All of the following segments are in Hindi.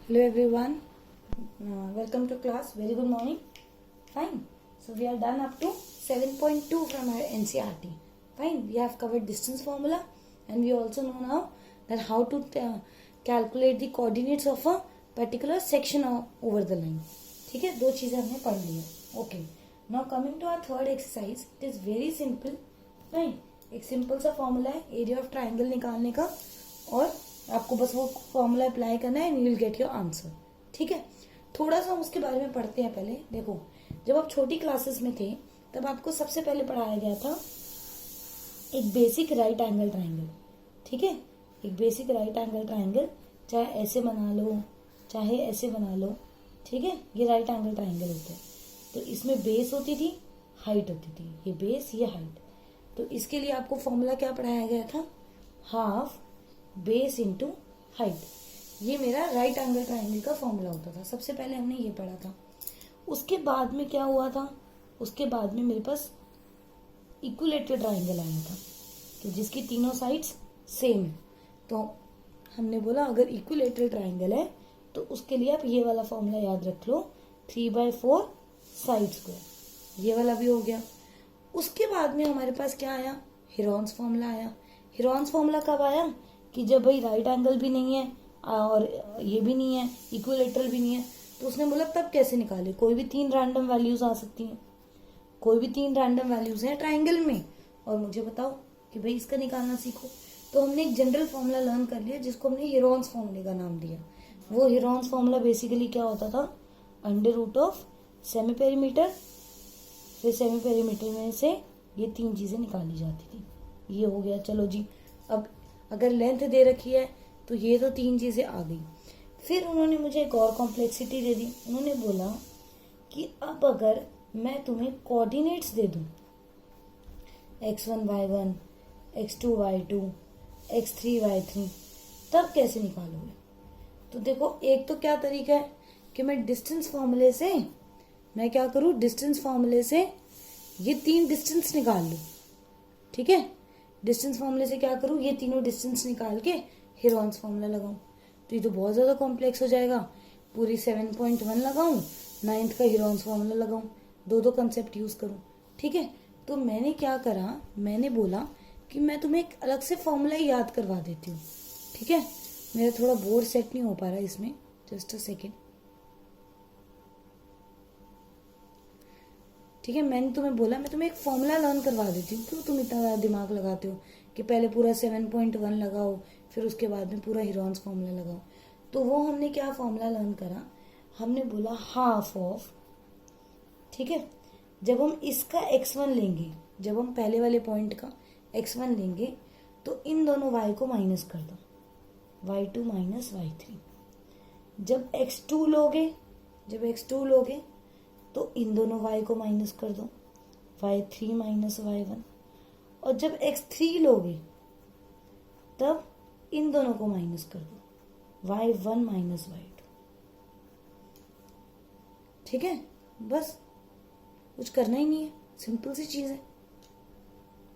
Hello everyone, welcome to class. Very good morning. Fine. So we are done up to 7.2 from our NCERT. Fine. We have covered distance formula and we also know now that how to calculate the coordinates of a particular section over the line. ठीक है, दो चीजें हमने पढ़ ली है. Okay. Now coming to our third exercise, it is very simple. Fine. एक सिंपल सा फॉर्मूला है एरिया ऑफ ट्राइंगल निकालने का और आपको बस वो फॉर्मूला अप्लाई करना है and you will get your answer. ठीक है, थोड़ा सा हम उसके बारे में पढ़ते हैं. पहले देखो, जब आप छोटी क्लासेस में थे तब आपको सबसे पहले पढ़ाया गया था एक बेसिक राइट एंगल ट्राइंगल. ठीक है, एक बेसिक राइट एंगल ट्राइंगल, चाहे ऐसे बना लो चाहे ऐसे बना लो. ठीक है, ये राइट एंगल ट्राइंगल होता है. तो इसमें बेस होती थी, हाइट होती थी. ये बेस, ये हाइट. तो इसके लिए आपको फॉर्मूला क्या पढ़ाया गया था? Half base into height. ये मेरा राइट एंगल ट्राइंगल का फॉर्मूला होता था. सबसे पहले हमने ये पढ़ा था. उसके बाद में क्या हुआ था? उसके बाद में मेरे पास इक्विलेटरल ट्राइंगल आया था तो जिसकी तीनों साइड्स सेम है. तो हमने बोला अगर इक्विलेटरल ट्राइंगल है तो उसके लिए आप ये वाला फॉर्मूला याद रख लो, 3/4 साइड स्क्वायर. ये वाला भी हो गया. उसके बाद में हमारे पास क्या आया? हेरोन्स फॉर्मूला आया. हेरोन्स फॉर्मूला कब आया? कि जब भाई राइट एंगल भी नहीं है और ये भी नहीं है, इक्विलेटरल भी नहीं है, तो उसने बोला तब कैसे निकाले? कोई भी तीन रैंडम वैल्यूज आ सकती हैं. कोई भी तीन रैंडम वैल्यूज हैं ट्राइंगल में और मुझे बताओ कि भाई इसका निकालना सीखो. तो हमने एक जनरल फॉर्मूला लर्न कर लिया जिसको हमने हेरोन्स फॉर्मूले का नाम दिया. वो हेरोन्स फॉर्मूला बेसिकली क्या होता था? Under root of semi perimeter, फिर सेमी पेरीमीटर में से ये तीन चीजें निकाली जाती थी. ये हो गया. चलो जी, अब अगर लेंथ दे रखी है तो ये तो तीन चीजें आ गई. फिर उन्होंने मुझे एक और कॉम्प्लेक्सिटी दे दी. उन्होंने बोला कि अब अगर मैं तुम्हें कोऑर्डिनेट्स दे दूं, x1 y1, x2 y2, x3 y3, तब कैसे निकालोगे? तो देखो, एक तो क्या तरीका है कि मैं डिस्टेंस फॉर्मूले से मैं क्या करूं, डिस्टेंस फॉर्मूले से ये तीन डिस्टेंस निकाल लूं. ठीक है, डिस्टेंस फॉर्मूले से क्या करूं, ये तीनों डिस्टेंस निकाल के हेरोन्स फॉर्मूला लगाऊं. तो ये तो बहुत ज्यादा कॉम्प्लेक्स हो जाएगा. पूरी 7.1 लगाऊं, 9th का हेरोन्स फॉर्मूला लगाऊं, दो कंसेप्ट यूज करूं. ठीक है, तो मैंने क्या करा, मैंने बोला कि मैं तुम्हें एक अलग से फॉर्मूला याद करवा देती हूँ. ठीक है, मेरा थोड़ा बोर्ड सेट नहीं हो पा रहा है इसमें, जस्ट अ सेकेंड. ठीक है, मैंने तुम्हें बोला मैं तुम्हें एक फॉर्मूला लर्न करवा देती हूँ. क्यों तुम इतना ज्यादा दिमाग लगाते हो कि पहले पूरा 7.1 लगाओ फिर उसके बाद में पूरा हेरोन्स फॉर्मूला लगाओ. तो वो हमने क्या फॉर्मूला लर्न करा, हमने बोला हाफ ऑफ. ठीक है, जब हम इसका x1 लेंगे, जब हम पहले वाले पॉइंट का x1 लेंगे तो इन दोनों y को माइनस कर दो, y2 माइनस y3. जब x2 लोगे, जब x2 लोगे तो इन दोनों y को माइनस कर दो, y3 माइनस y1. और जब x3 लोगे तब इन दोनों को माइनस कर दो, y1 माइनस y2. ठीक है, बस कुछ करना ही नहीं है, सिंपल सी चीज है.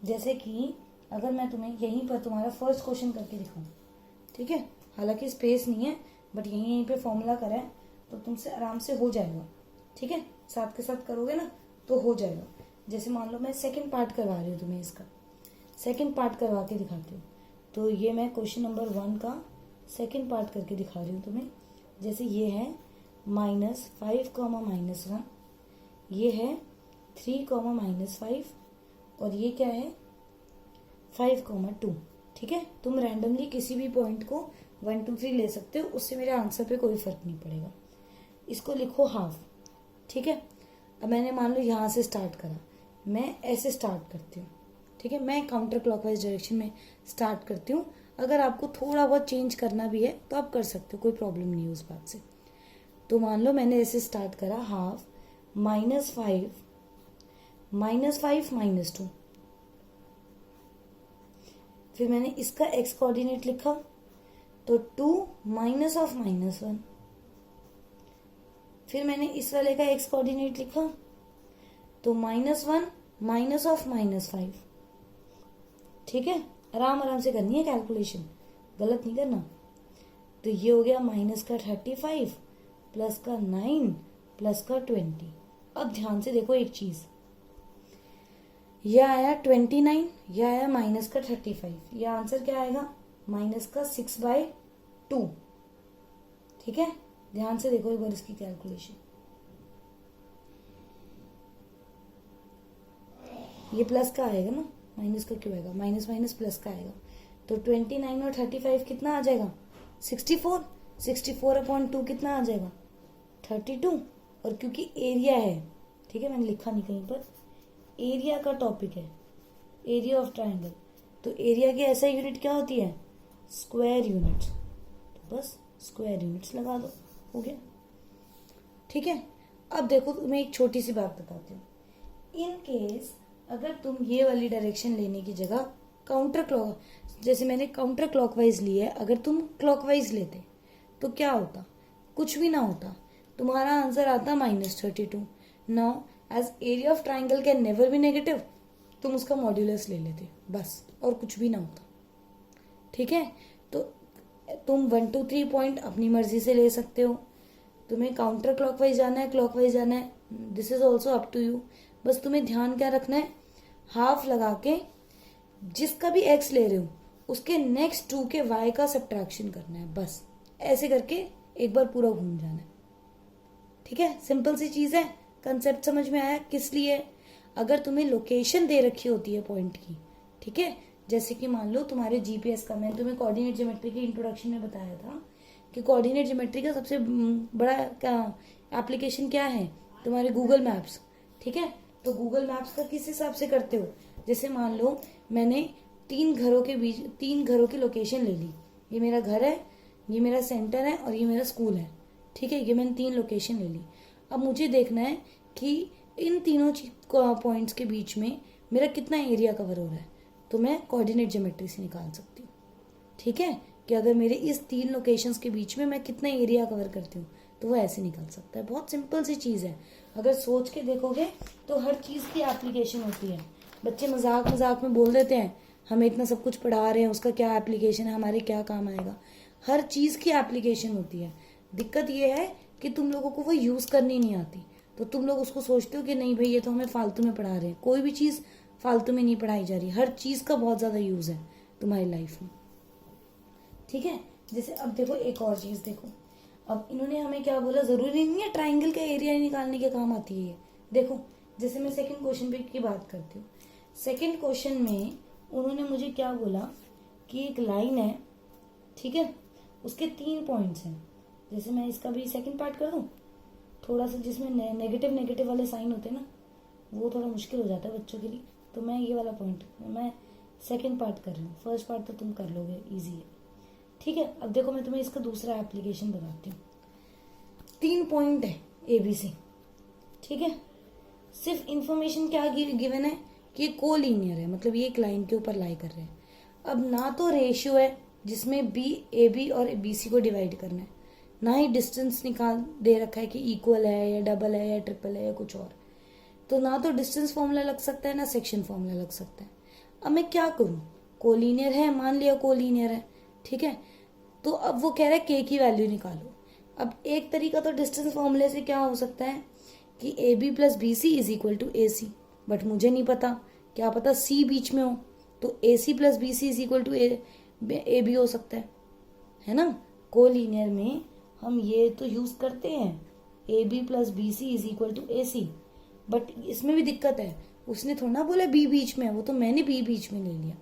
जैसे कि अगर मैं तुम्हें यहीं पर तुम्हारा फर्स्ट क्वेश्चन करके दिखाऊं. ठीक है, हालांकि स्पेस नहीं है बट यहीं पे फॉर्मूला करा है तो तुमसे आराम से हो जाएगा. ठीक है, साथ के साथ करोगे ना तो हो जाएगा. जैसे मान लो मैं सेकंड पार्ट करवा रही हूँ तुम्हें, इसका सेकंड पार्ट करवा के दिखाती हूँ. तो ये मैं क्वेश्चन नंबर 1 का सेकंड पार्ट करके दिखा रही हूँ तुम्हें. जैसे ये है -5, -1, ये है 3, -5 और ये क्या है 5, 2. ठीक है, तुम रैंडमली किसी भी पॉइंट को 1, 2, 3 ले सकते हो, उससे मेरे आंसर पे कोई फर्क नहीं पड़ेगा. इसको लिखो हाफ. ठीक है, अब मैंने मान लो यहां से स्टार्ट करा, मैं ऐसे स्टार्ट करती हूँ. ठीक है, मैं काउंटर क्लॉकवाइज डायरेक्शन में स्टार्ट करती हूँ. अगर आपको थोड़ा बहुत चेंज करना भी है तो आप कर सकते हो, कोई प्रॉब्लम नहीं है उस बात से. तो मान लो मैंने ऐसे स्टार्ट करा, हाफ -5 -2. फिर मैंने इसका x कोऑर्डिनेट लिखा तो 2 माइनस ऑफ -1. फिर मैंने इस वाले का x कोऑर्डिनेट लिखा तो -1 माइनस ऑफ -5. ठीक है, आराम आराम से करनी है कैलकुलेशन, गलत नहीं करना. तो ये हो गया माइनस का 35 प्लस का 9 प्लस का 20। अब ध्यान से देखो एक चीज, यह आया 29, यह आया माइनस का 35, यह आंसर क्या आएगा माइनस का 6/2। ठीक है, ध्यान से देखो एक बार इसकी कैलकुलेशन। ये प्लस का आएगा ना, माइनस का क्यों आएगा, माइनस माइनस प्लस का आएगा। तो 29 और 35 कितना आ जाएगा 64, 64/2 कितना आ जाएगा 32। और क्योंकि एरिया है, ठीक है मैंने लिखा नहीं कहीं पर, एरिया का टॉपिक है, एरिया ऑफ ट्राइंगल, तो एरिया की ऐसा यूनिट क्या होती है स्क्वायर यूनिट्स, तो बस स्क्वायर यूनिट्स लगा दो, हो गया। ठीक है, अब देखो मैं एक छोटी सी बात बताती हूँ। इन केस अगर तुम ये वाली डायरेक्शन लेने की जगह काउंटर क्लॉक, जैसे मैंने काउंटर क्लॉकवाइज ली है, अगर तुम क्लॉकवाइज लेते तो क्या होता, कुछ भी ना होता, तुम्हारा आंसर आता -32। Now as area of triangle can never be negative, तुम उसका मॉड्यूलस ले लेते बस, और कुछ भी ना होता। ठीक है, तो तुम 1 2 3 पॉइंट अपनी मर्जी से ले सकते हो, तुम्हें काउंटर क्लॉकवाइज जाना है क्लॉकवाइज जाना है, this is also up to you. बस तुम्हें ध्यान क्या रखना है, हाफ लगा के जिसका भी x ले रहे हो उसके नेक्स्ट 2 के y का सब्ट्रैक्शन करना है, बस ऐसे करके एक बार पूरा घूम जाना है। ठीक है, सिंपल सी चीज है, कंसेप्ट समझ में आया किस लिए। अगर तुम्हें लोकेशन दे रखी होती है पॉइंट की, ठीक है, जैसे कि मान लो तुम्हारे जीपीएस का, मैंने तुम्हें कोऑर्डिनेट ज्योमेट्री के इंट्रोडक्शन में बताया था कि कोऑर्डिनेट ज्योमेट्री का सबसे बड़ा क्या एप्लीकेशन क्या है, तुम्हारे गूगल मैप्स। ठीक है, तो गूगल मैप्स का किस हिसाब से करते हो, जैसे मान लो मैंने 3 घरों के बीच 3 घरों की लोकेशन ले ली, ये मेरा घर है, ये मेरा सेंटर है और ये मेरा स्कूल है। ठीक है, ये मैंने 3 लोकेशन ले ली। अब मुझे देखना है कि इन तीनों पॉइंट्स के बीच में मेरा कितना एरिया कवर हो रहा है, तो मैं कोऑर्डिनेट ज्योमेट्री से निकाल सकती हूँ। ठीक है, कि अगर मेरे इस 3 लोकेशंस के बीच में मैं कितना एरिया कवर करती हूँ तो वो ऐसे निकल सकता है। बहुत सिंपल सी चीज़ है, अगर सोच के देखोगे तो हर चीज़ की एप्लीकेशन होती है। बच्चे मजाक मजाक में बोल देते हैं हमें इतना सब कुछ पढ़ा रहे हैं, उसका क्या एप्लीकेशन है, हमारे क्या काम आएगा, हर चीज़ की एप्लीकेशन होती है। दिक्कत ये है कि तुम लोगों को वो यूज़ करनी नहीं आती, तो तुम लोग उसको सोचते हो कि नहीं भाई ये तो हमें फालतू में पढ़ा रहे हैं। कोई भी चीज़ फालतू में नहीं पढ़ाई जा रही, हर चीज़ का बहुत ज़्यादा यूज़ है तुम्हारी लाइफ में। ठीक है, जैसे अब देखो एक और चीज़ देखो, अब इन्होंने हमें क्या बोला, ज़रूरी नहीं है ट्राइंगल का एरिया निकालने के काम आती है ये। देखो जैसे मैं सेकंड क्वेश्चन पे की बात करती हूँ, सेकंड क्वेश्चन में उन्होंने मुझे क्या बोला कि एक लाइन है, ठीक है, उसके 3 पॉइंट्स हैं। जैसे मैं इसका भी सेकंड पार्ट कर दूं, थोड़ा सा जिसमें नेगेटिव नेगेटिव वाले साइन होते हैं ना, वो थोड़ा मुश्किल हो जाता है बच्चों के लिए, तो मैं ये वाला पॉइंट मैं सेकंड पार्ट कर रही हूँ, फर्स्ट पार्ट तो तुम कर लोगे, ईजी है। ठीक है, अब देखो मैं तुम्हें इसका दूसरा एप्लीकेशन बताती हूँ। 3 पॉइंट है ABC, ठीक है, सिर्फ इंफॉर्मेशन क्या गिवन है कि ये कोलिनियर है, मतलब ये एक लाइन के ऊपर लाई कर रहे हैं। अब ना तो रेशियो है जिसमें AB और BC को डिवाइड करना है, ना ही डिस्टेंस निकाल दे रखा है कि इक्वल है या डबल है या ट्रिपल है या कुछ और, तो ना तो डिस्टेंस फॉर्मूला लग सकता है ना सेक्शन फॉर्मूला लग सकता है। अब मैं क्या करूँ, कोलिनियर है, मान लिया कोलिनियर है, ठीक है, तो अब वो कह रहा है K की वैल्यू निकालो। अब एक तरीका तो डिस्टेंस फॉर्मूले से क्या हो सकता है कि AB plus BC is equal to AC, but मुझे नहीं पता, क्या पता C बीच में हो, तो AC plus BC is equal to AB हो सकता है ना। कोलिनियर में हम ये तो यूज करते हैं AB plus BC is equal to AC, but इसमें भी दिक्कत है, उसने थोड़ा ना बोला B बीच में है, वो तो मैंने B बीच में ले लिया।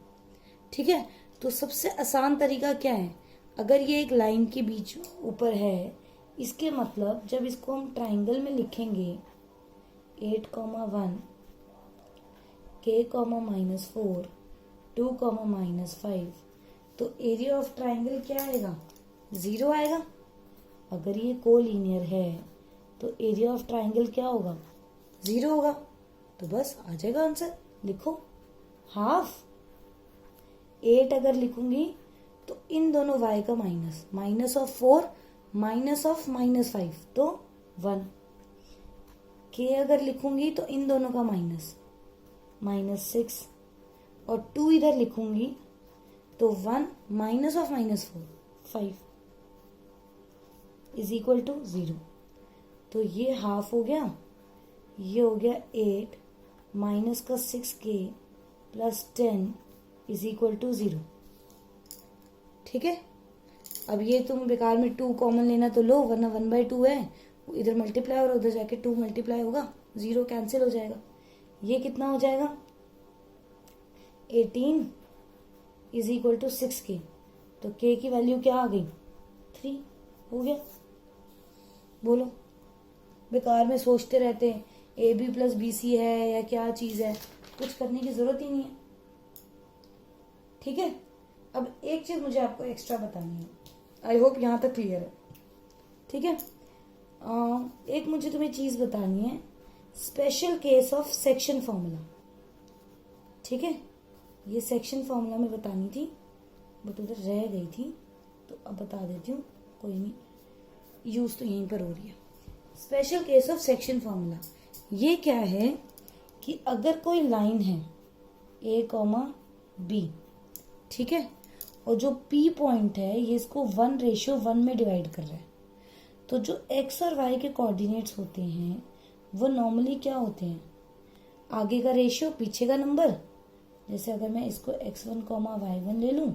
ठीक है, तो सबसे आसान तरीका क्या है, अगर ये एक लाइन के बीच ऊपर है, इसके मतलब जब इसको हम ट्राइंगल में लिखेंगे 8,1 K, -4 2, -5, तो एरिया ऑफ ट्राइंगल क्या आएगा 0 आएगा। अगर ये कोलिनियर है तो एरिया ऑफ ट्राइंगल क्या होगा 0 होगा, तो बस आ जाएगा आंसर। लिखो हाफ। 8 अगर लिखूंगी तो इन दोनों y का माइनस ऑफ 4 माइनस ऑफ -5 तो 1। K अगर लिखूंगी तो इन दोनों का -6 और 2 इधर लिखूंगी तो 1 minus of -4 5। Is equal to 0। तो ये हाफ हो गया, ये हो गया 8 माइनस का 6k plus 10 is equal to 0। ठीक है, अब ये तुम बेकार में 2 कॉमन लेना तो लो, वरना 1/2 है, इधर मल्टीप्लाई और उधर जाके 2 मल्टीप्लाई होगा, 0 कैंसिल हो जाएगा। ये कितना हो जाएगा, 18 इज इक्वल टू 6k। तो k की वैल्यू क्या आ गई, 3 हो गया। बोलो, बेकार में सोचते रहते हैं AB प्लस BC है या क्या चीज है, कुछ करने की जरूरत ही नहीं है। ठीक है, अब एक चीज मुझे आपको एक्स्ट्रा बतानी है, आई होप यहां तक क्लियर है। ठीक है, एक मुझे तुम्हें चीज बतानी है, special case of section formula. ठीक है, ये सेक्शन फॉर्मूला में बतानी थी बट उधर रह गई थी, तो अब बता देती हूँ, कोई नहीं, यूज तो यहीं पर हो रही है। Special case of section formula ये क्या है कि अगर कोई लाइन है A, B, ठीक है, और जो P पॉइंट है ये इसको 1:1 में डिवाइड कर रहा है, तो जो x और y के कोऑर्डिनेट्स होते हैं वो नॉर्मली क्या होते हैं, आगे का रेशियो पीछे का नंबर। जैसे अगर मैं इसको x1, y1 ले लूं,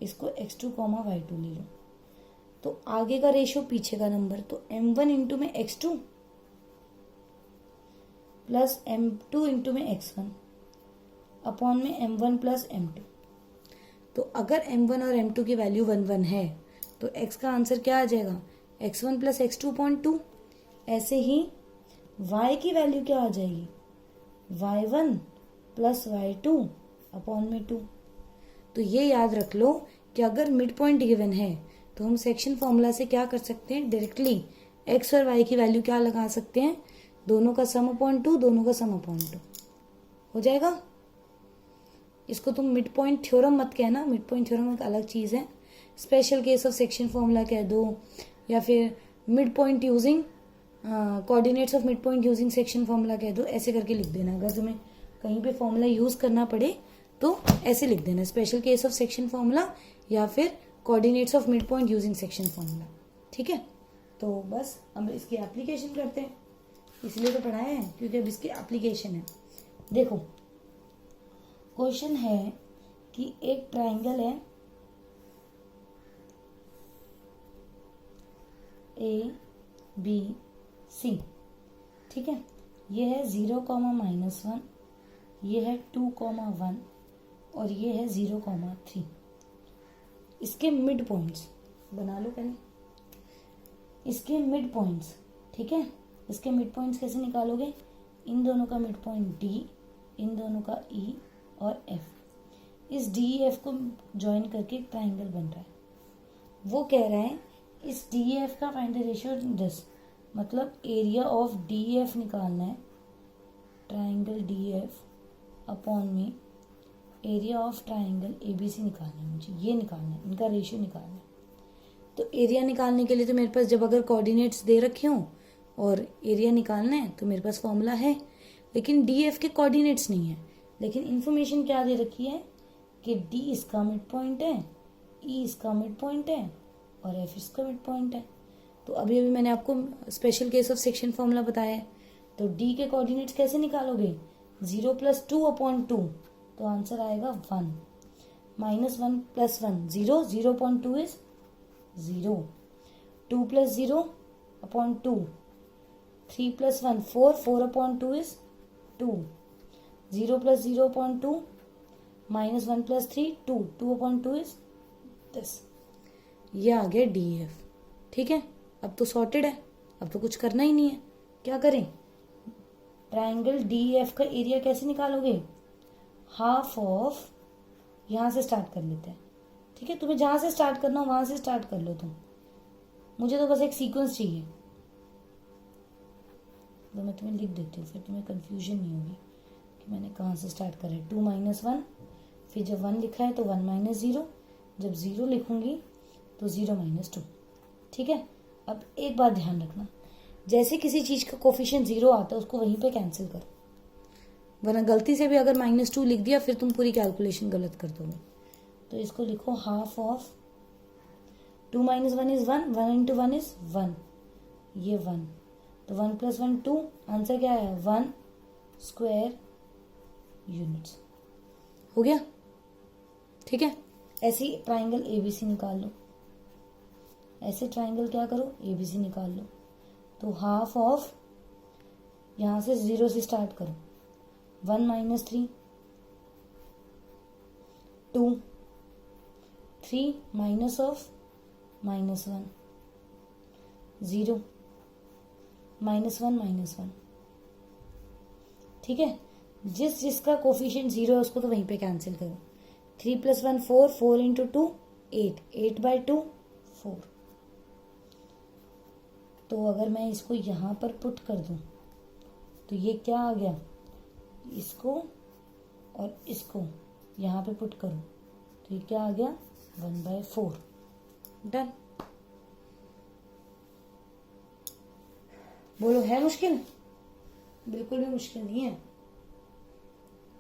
इसको x2, y2 ले लूं, तो आगे का रेशियो पीछे का नंबर, तो m1 इंटू में x2 प्लस m2 इंटू में x1 अपॉन में m1 प्लस m2। तो अगर m1 और m2 की वैल्यू 1, 1 है तो x का आंसर क्या आ जाएगा, x1 प्लस x2.2। ऐसे ही y की वैल्यू क्या आ जाएगी, y1 प्लस y2 अपॉन में 2। तो ये याद रख लो कि अगर मिड पॉइंट गिवन है तो हम सेक्शन फॉर्मूला से क्या कर सकते हैं, डायरेक्टली x और y की वैल्यू क्या लगा सकते हैं, दोनों का सम अपॉन 2, दोनों का सम अपॉन 2 हो जाएगा। इसको तुम मिड पॉइंट थ्योरम मत कहना, मिड पॉइंट थ्योरम एक अलग चीज है, special case of section formula कह दो, या फिर mid point using coordinates of mid point using section formula कह दो, ऐसे करके लिख देना। अगर तुम्हें कहीं पे फॉर्मूला यूज करना पड़े तो ऐसे लिख देना, special case of section formula या फिर coordinates of mid point using section formula. ठीक है, तो बस हम इसकी एप्लीकेशन करते हैं, इसलिए तो पढ़ाया है क्योंकि अब इसकी एप्लीकेशन है। देखो, क्वेश्चन है कि एक ट्राइंगल है ABC, ठीक है, ये है 0, -1, ये है 2, 1 और ये है 0, 3। इसके मिड पॉइंट्स बना लो पहले, इसके मिड पॉइंट्स। ठीक है, इसके मिड पॉइंट्स कैसे निकालोगे, इन दोनों का मिड पॉइंट D, इन दोनों का E और F, इस DEF को ज्वाइन करके एक ट्राइंगल बन रहा है। वो कह रहा है इस DEF का फाइंड द रेशियो दिस, मतलब एरिया ऑफ DEF निकालना है, ट्राइंगल DEF अपॉन में एरिया ऑफ ट्राइंगल ABC निकालना है मुझे, ये निकालना है, इनका रेशियो निकालना है। तो एरिया निकालने के लिए तो मेरे पास जब अगर कोऑर्डिनेट्स दे रखे हों और एरिया निकालना है तो मेरे पास फॉर्मूला है, लेकिन DF के कोऑर्डिनेट्स नहीं है, लेकिन इन्फॉर्मेशन क्या दे रखी है कि D इसका मिड पॉइंट है, E इसका मिड पॉइंट है और F इसका मिड पॉइंट है। तो अभी अभी मैंने आपको special case of section formula बताया है, तो D के कोऑर्डिनेट्स कैसे निकालोगे, 0 + 2 अपॉन 2, तो आंसर आएगा 1, -1 + 1 0, 0.2 is 0, 2 + 0 upon 2, 3 + 1 4, 4 upon 2 is 2, 0 + 0 upon 2, -1 + 3 2, 2 upon 2 is this. ये आ गया DEF। ठीक है, अब तो सॉर्टेड है, अब तो कुछ करना ही नहीं है। क्या करें, ट्राइंगल DEF का एरिया कैसे निकालोगे, हाफ ऑफ, यहां से स्टार्ट कर लेते हैं। ठीक है, तुम्हें जहां से स्टार्ट करना हो वहां से स्टार्ट कर लो तुम, मुझे तो बस एक सीक्वेंस चाहिए, तो मैं तुम्हें लिख देती हूँ, फिर तुम्हें कंफ्यूजन नहीं होगी कि मैंने कहाँ से स्टार्ट करा है। 2 - 1, फिर जब 1 लिखा है तो 1 - 0, जब 0 लिखूंगी तो 0 - 2। ठीक है, अब एक बात ध्यान रखना, जैसे किसी चीज का कोफिशिएंट 0 आता है उसको वहीं पे कैंसिल करो, वरना गलती से भी अगर -2 लिख दिया फिर तुम पूरी कैलकुलेशन गलत कर दोगे। तो इसको लिखो half of 2 minus 1 is 1, 1 into 1 is 1, ये 1, तो 1 प्लस 1 2, आंसर क्या है 1 स्क्वायर यूनिट्स। हो गया, ठीक है। ऐसे ही ट्राइंगल एबीसी निकाल लो, ऐसे ट्राइंगल क्या करो एबीसी निकाल लो, तो हाफ ऑफ, यहां से 0 से स्टार्ट करो, 1 माइनस 3 2, 3 माइनस ऑफ -1 0, -1 ठीक है। जिसका कोफिशिएंट 0 है उसको तो वहीं पे कैंसिल करो। 3 प्लस 1 4, 4 इंटू 2 8, 8/2 4। तो अगर मैं इसको यहां पर पुट कर दूं तो ये क्या आ गया, इसको और इसको यहां पे पुट करो तो ये क्या आ गया 1/4। डन। बोलो है मुश्किल? बिल्कुल भी मुश्किल नहीं है,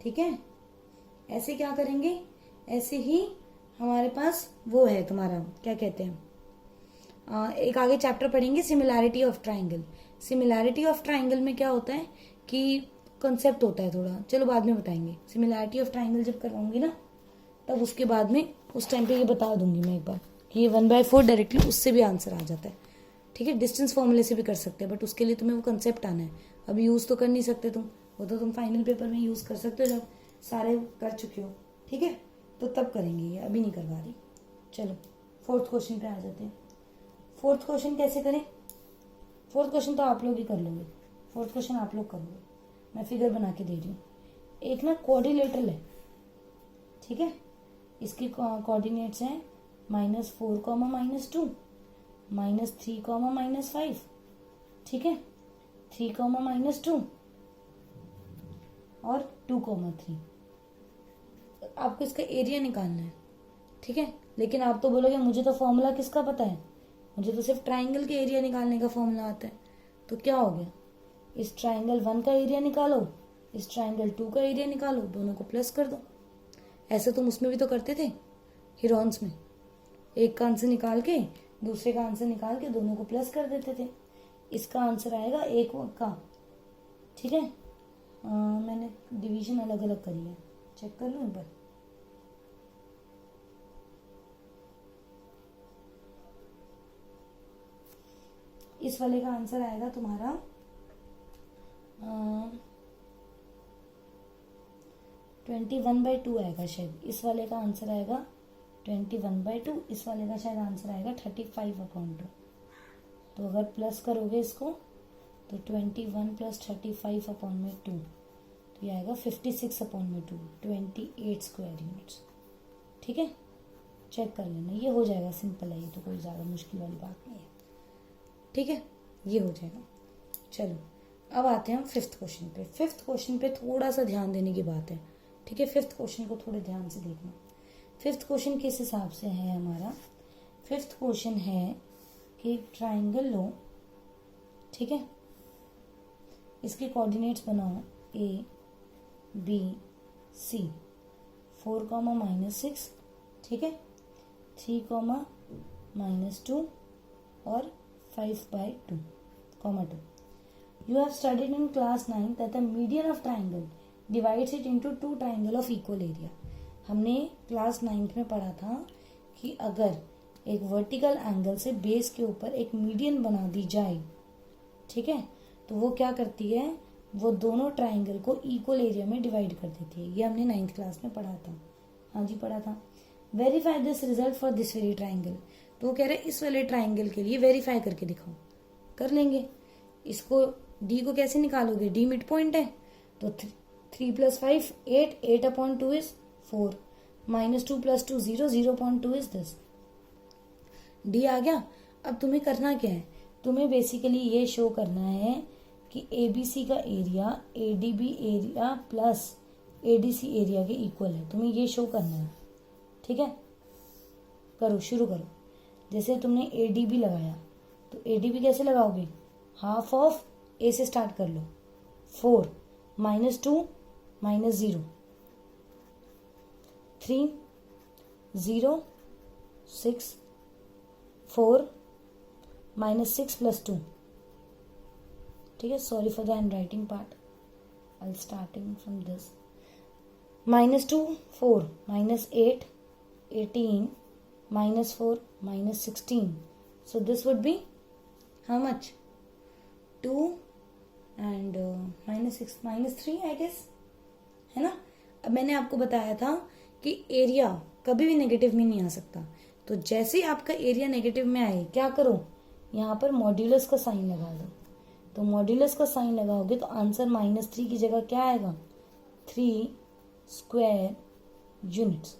ठीक है। ऐसे क्या करेंगे, ऐसे ही हमारे पास वो है तुम्हारा क्या कहते हैं, एक आगे चैप्टर पढ़ेंगे similarity of triangle. Similarity of triangle में क्या होता है कि कॉन्सेप्ट होता है थोड़ा, चलो बाद में बताएंगे। सिमिलैरिटी ऑफ ट्राइंगल जब करवाऊंगी ना तब उसके बाद में उस टाइम पे ये बता दूंगी मैं एक बार कि ये 1/4 डायरेक्टली उससे भी आंसर आ जाता है, ठीक है। डिस्टेंस फॉर्मूले से भी कर सकते हैं, बट उसके लिए तुम्हें वो कंसेप्ट आना है। अभी यूज तो कर नहीं सकते तुम, वो तो तुम फाइनल पेपर में यूज कर सकते हो जब सारे कर चुके हो, ठीक है। तो तब करेंगे, ये अभी नहीं करवा रही। चलो 4th क्वेश्चन पे आ जाते हैं। 4th क्वेश्चन कैसे करें? 4th क्वेश्चन तो आप लोग ही कर लोगे, 4th क्वेश्चन आप लोग करोगे, मैं फिगर बना के दे रही हूँ। एक ना कोऑर्डिनेटर है, ठीक है। इसके कोऑर्डिनेट्स हैं -4, -2, -3, -5, ठीक है। 3, -2 और 2, 3। आपको इसका एरिया निकालना है, ठीक है। लेकिन आप तो बोलोगे मुझे तो फॉर्मूला किसका पता है, मुझे तो सिर्फ ट्राइंगल के एरिया निकालने का फॉर्मूला आता है। तो क्या हो गया, इस ट्राइंगल 1 का एरिया निकालो, इस ट्राइंगल 2 का एरिया निकालो, दोनों को प्लस कर दो। ऐसे तुम उसमें भी तो करते थे हिरॉन्स में, एक का आंसर निकाल के दूसरे का आंसर निकाल के दोनों को प्लस कर देते थे। इसका आंसर आएगा 1 का, ठीक है। मैंने डिवीजन अलग अलग करी है, चेक कर लो एक बार। इस वाले का आंसर आएगा तुम्हारा 21/2 आएगा शायद। इस वाले का आंसर आएगा 21/2, इस वाले का शायद आंसर आएगा 35/2। तो अगर प्लस करोगे इसको तो 21 + 35/2, तो ये आएगा 56/2, 28 स्क्वायर यूनिट्स, ठीक है। चेक कर लेना, ये हो जाएगा, सिंपल है ये, तो कोई ज़्यादा मुश्किल वाली बात नहीं है, ठीक है। ये हो जाएगा। चलो अब आते हैं हम 5th क्वेश्चन पे। 5th क्वेश्चन पे थोड़ा सा ध्यान देने की बात है, ठीक है। 5th क्वेश्चन को थोड़े ध्यान से देखना। 5th क्वेश्चन किस हिसाब से है हमारा? 5th क्वेश्चन है कि ट्राइंगल लो, ठीक है। इसके कोऑर्डिनेट्स बनाओ A B C, 4, -6, ठीक है, 3, -2 और 5/2, 2. You have studied in class 9 that the median of triangle divides it into 2 triangle of equal area. हमने क्लास 9th में पढ़ा था कि अगर एक वर्टिकल एंगल से बेस के ऊपर एक मीडियन बना दी जाए, ठीक है, तो वो क्या करती है, वो दोनों ट्राइंगल को इक्वल एरिया में डिवाइड कर देती है। ये हमने 9th क्लास में पढ़ा था, हाँ जी पढ़ा था। Verify this result for this very triangle, तो वो कह रहे हैं इस वाले ट्राइंगल के लिए वेरीफाई करके दिखाओ। कर लेंगे। इसको डी को कैसे निकालोगे, डी मिड पॉइंट है, तो 3 + 5 8, 8/2 इज 4, -2 + 2 0, 0.2 इज दिस। डी आ गया। अब तुम्हें करना क्या है, तुम्हें बेसिकली ये शो करना है कि एबीसी का area ADB area plus ADC area के इक्वल है। तुम्हें ये शो करना है, ठीक है। करो, शुरू करो। जैसे तुमने एडीबी लगाया तो एडीबी कैसे लगाओगे, हाफ ऑफ ए से स्टार्ट कर लो, 4 -2 -0, 3 0 6 4 minus 6 plus 2. ठीक है, sorry for the hand writing part, I starting from this. -2 4 -8 18 -4 -16. So this would be how much? 2 and -6 -3 I guess, है ना. अब मैंने आपको बताया था कि एरिया कभी भी नेगेटिव में नहीं आ सकता. तो जैसे ही आपका एरिया नेगेटिव में आए, क्या करो, यहाँ पर मॉड्यूलस का साइन लगा दो. तो मॉड्यूलस का साइन लगाओगे तो आंसर -3 की जगह क्या आएगा, 3 स्क्वायर यूनिट्स.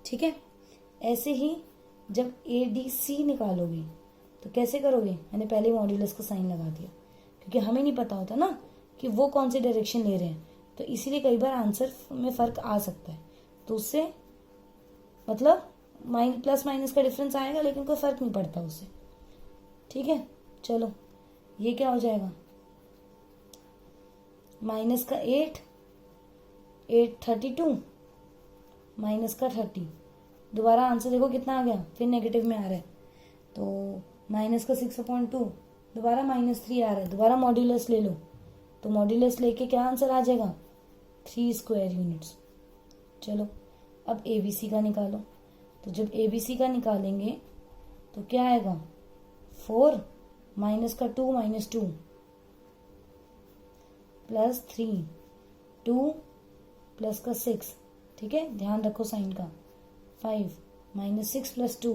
ठीक है. ऐसे ही जब ADC निकालोगे तो कैसे करोगे, मैंने पहले मॉड्यूलस का साइन लगा दिया क्योंकि हमें नहीं पता होता ना कि वो कौन सी डायरेक्शन ले रहे हैं, तो इसीलिए कई बार आंसर में फर्क आ सकता है. तो उससे मतलब प्लस माइनस का डिफरेंस आएगा लेकिन कोई फर्क नहीं पड़ता उससे. ठीक है. चलो ये क्या हो जाएगा, माइनस का 8 32 माइनस का 30. दोबारा आंसर देखो कितना आ गया, फिर नेगेटिव में आ रहा है. तो माइनस का 6/2, दोबारा -3 आ रहा है. दोबारा मॉड्यूलस ले लो, तो मॉड्यूलस लेके क्या आंसर आ जाएगा, 3 स्क्वायर यूनिट्स. चलो अब ABC का निकालो. तो जब ABC का निकालेंगे तो क्या आएगा, 4 माइनस का 2 -2 प्लस 3 2 प्लस का 6. ठीक है, ध्यान रखो साइन का. 5 -6 प्लस 2,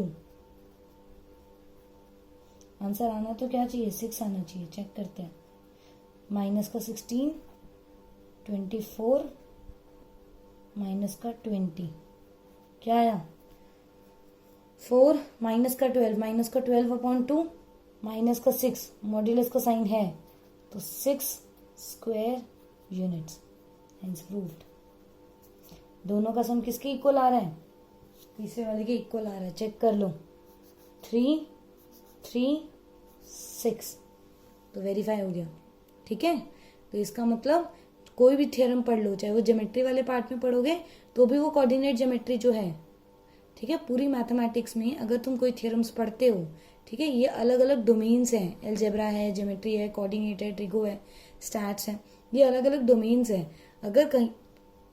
आंसर आना तो क्या चाहिए, 6 आना चाहिए. चेक करते हैं. माइनस का 16 24 माइनस का 20 क्या आया, 4 माइनस का 12/2 माइनस का 6, मॉड्यूलस का साइन है तो 6 स्क्वायर यूनिट्स. Hence proved. दोनों का सम किसके इक्वल आ रहा है, तीसरे वाले के इक्वल आ रहा है. चेक कर लो. 3 3 6 तो वेरीफाई हो गया. ठीक है. तो इसका मतलब कोई भी थ्योरम पढ़ लो, चाहे वो ज्योमेट्री वाले पार्ट में पढ़ोगे तो भी वो कोऑर्डिनेट ज्योमेट्री जो है, ठीक है, पूरी मैथमेटिक्स में अगर तुम कोई थ्योरम्स पढ़ते हो, ठीक है, ये अलग अलग डोमेन्स हैं. एलजेब्रा है, ज्योमेट्री है, कोऑर्डिनेट है, ट्रिगो है, स्टैट्स है, ये अलग अलग डोमेन्स हैं. अगर कहीं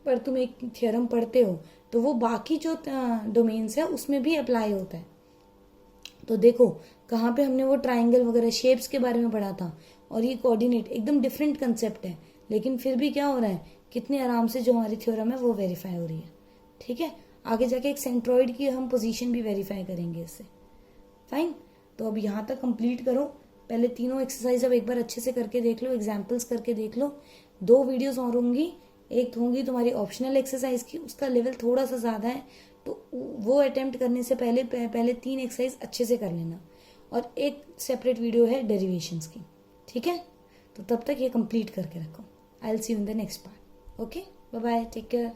पर तुम एक थ्योरम पढ़ते हो तो वो बाकी जो डोमेन्स है उसमें भी अप्लाई होता है. तो देखो कहाँ पे हमने वो ट्राइंगल वगैरह शेप्स के बारे में पढ़ा था, और ये कोऑर्डिनेट एकदम डिफरेंट कंसेप्ट है, लेकिन फिर भी क्या हो रहा है, कितने आराम से जो हमारी थ्योरम है वो वेरीफाई हो रही है. ठीक है. आगे जाके एक सेंट्रॉइड की हम पोजीशन भी वेरीफाई करेंगे इससे. फाइन. तो अब यहाँ तक कंप्लीट करो. पहले तीनों एक्सरसाइज अब एक बार अच्छे से करके देख लो, एग्जाम्पल्स करके देख लो. 2 वीडियोस और होंगी. एक होंगी तुम्हारी ऑप्शनल एक्सरसाइज की, उसका लेवल थोड़ा सा ज़्यादा है, तो वो अटेम्प्ट करने से पहले 3 एक्सरसाइज अच्छे से कर लेना. और एक सेपरेट वीडियो है डेरिवेशंस की. ठीक है. तो तब तक ये कंप्लीट करके रखो. I will see you in the next part. Okay, bye bye, take care.